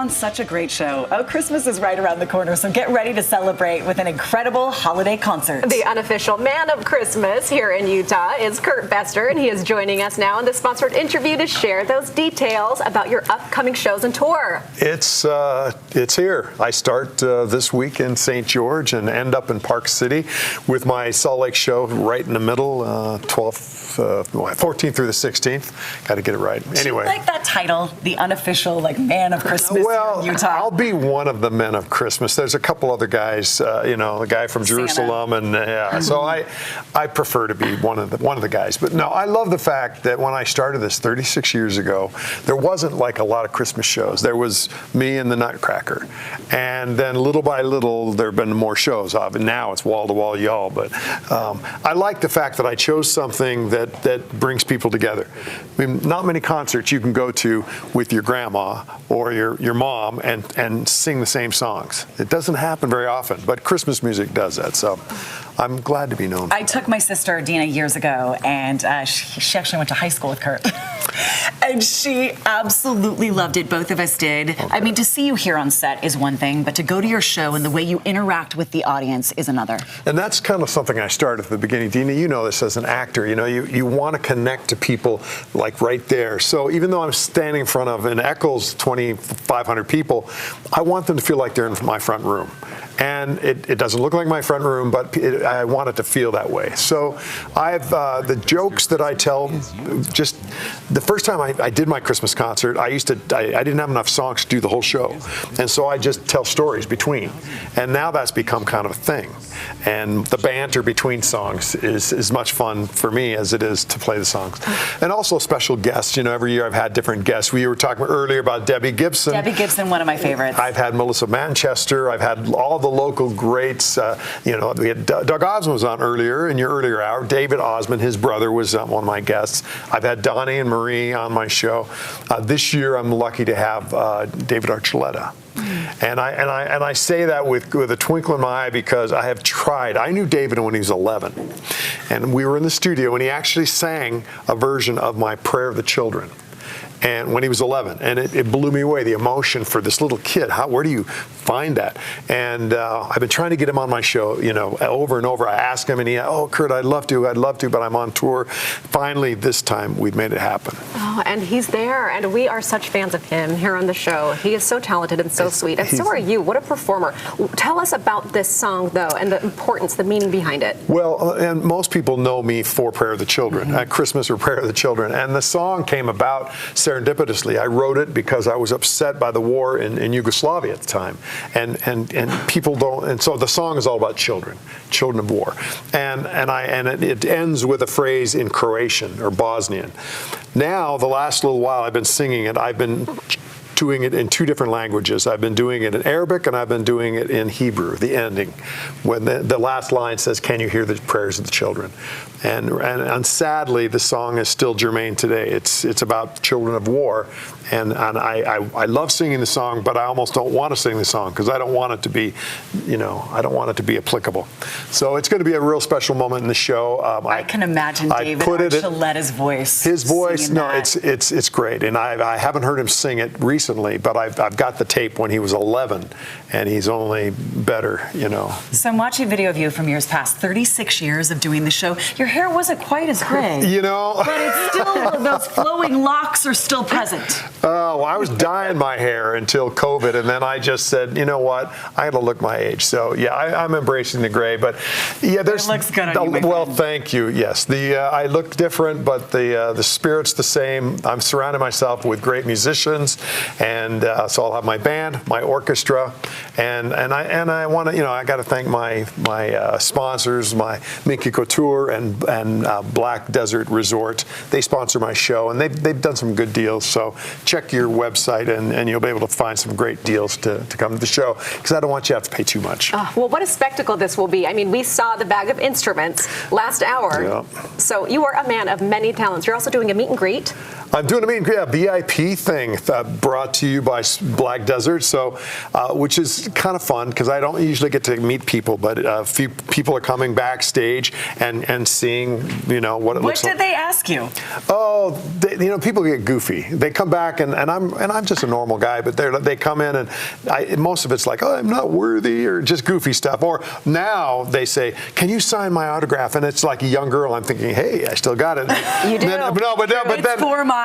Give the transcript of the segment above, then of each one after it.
on such a great show. Oh, Christmas is right around the corner, so get ready to celebrate with an incredible holiday concert. The unofficial man of Christmas here in Utah is Kurtbestor, and he is joining us now in the sponsored interview to share those details about your upcoming shows and tour. It's here. I start this week in St. George and end up in Park City with my Salt Lake show right in the middle, 14th through the 16th. Got to get it right. Anyway. Do you like that title, the unofficial man of Christmas here in Utah? I'll be one of the men of Christmas. There's a couple other guys, the guy from Jerusalem, and so I prefer to be one of the guys. But no, I love the fact that when I started this 36 years ago, there wasn't like a lot of Christmas shows. There was me and the Nutcracker, and then little by little there have been more shows. Now it's wall to wall y'all. But I like the fact that I chose something that brings people together. I mean, not many concerts you can go to with your grandma or your mom and sing the same songs. It doesn't happen very often, but Christmas music does that. So I'm glad to be known. I took my sister Dina years ago, and she actually went to high school with Kurt. And she absolutely loved it. Both of us did. Okay. I mean, to see you here on set is one thing, but to go to your show and the way you interact with the audience is another. And that's kind of something I started at the beginning. Dina, you know this as an actor. You want to connect to people like right there. So even though I'm standing in front of an Eccles 2,500 people, I want them to feel like they're in my front room. And it doesn't look like my front room, but I want it to feel that way. So the jokes that I tell, just the first time I did my Christmas concert, I didn't have enough songs to do the whole show. And so I just tell stories between. And now that's become kind of a thing. And the banter between songs is as much fun for me as it is to play the songs. And also special guests. Every year I've had different guests. We were talking earlier about Debbie Gibson. Debbie Gibson, one of my favorites. I've had Melissa Manchester. I've had all the local greats. We had Doug Osmond was on earlier in your earlier hour. David Osmond, his brother, was one of my guests. I've had Donnie and Marie on my show. This year I'm lucky to have David Archuleta. And I say that with a twinkle in my eye because I have tried. I knew David when he was 11, and we were in the studio, and he actually sang a version of my Prayer of the Children. And when he was 11, and it blew me away, the emotion for this little kid. Where do you find that? And I've been trying to get him on my show, over and over. I ask him, and Kurt, I'd love to, but I'm on tour. Finally, this time, we've made it happen. Oh, and he's there, and we are such fans of him here on the show. He is so talented and so sweet, and so are you. What a performer. Tell us about this song, though, and the importance, the meaning behind it. Well, and most people know me for Prayer of the Children, at Christmas or Prayer of the Children, and the song came about serendipitously. I wrote it because I was upset by the war in Yugoslavia at the time, and people don't. And so the song is all about children of war, and it ends with a phrase in Croatian or Bosnian. Now, the last little while, I've been singing it. I've been doing it in two different languages. I've been doing it in Arabic, and I've been doing it in Hebrew, the ending, when the last line says, "Can you hear the prayers of the children?" And sadly, the song is still germane today. It's about children of war, and I love singing the song, but I almost don't want to sing the song because I don't want it to be, I don't want it to be applicable. So it's going to be a real special moment in the show. I can imagine David Archuleta's voice. His voice, it's great, and I haven't heard him sing it recently, but I've got the tape when he was 11, and he's only better, So I'm watching a video of you from years past, 36 years of doing the show. Your hair wasn't quite as gray. But it's still, those flowing locks are still present. Well, I was dyeing my hair until COVID, and then I just said, you know what, I got to look my age. So, yeah, I'm embracing the gray. But, yeah, there's... It looks good on you, well, thank you, yes. I look different, but the spirit's the same. I'm surrounding myself with great musicians, and so I'll have my band, my orchestra, and I want to, I got to thank my sponsors, my Mickey Couture and Black Desert Resort. They sponsor my show, and they've done some good deals. So check your website, and you'll be able to find some great deals to come to the show, because I don't want you to have to pay too much. Well, what a spectacle this will be. I mean, we saw the bag of instruments last hour. Yeah. So you are a man of many talents. You're also doing a meet and greet. I'm doing a VIP thing brought to you by Black Desert, so which is kind of fun because I don't usually get to meet people, but a few people are coming backstage and seeing what it looks like. What did they ask you? Oh, people get goofy. They come back and I'm just a normal guy, but they come in and most of it's like, oh, I'm not worthy, or just goofy stuff. Or now they say, can you sign my autograph? And it's like a young girl. I'm thinking, hey, I still got it. You do. But then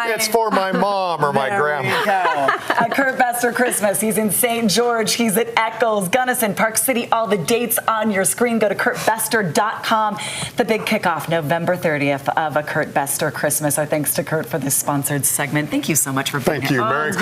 it's for my mom or my grandma. There we go. At Kurtbestor Christmas, he's in St. George, he's at Eccles, Gunnison, Park City. All the dates on your screen. Go to kurtbestor.com. The big kickoff, November 30th of a Kurtbestor Christmas. Our thanks to Kurt for this sponsored segment. Thank you so much for being here. Thank you. Merry Christmas.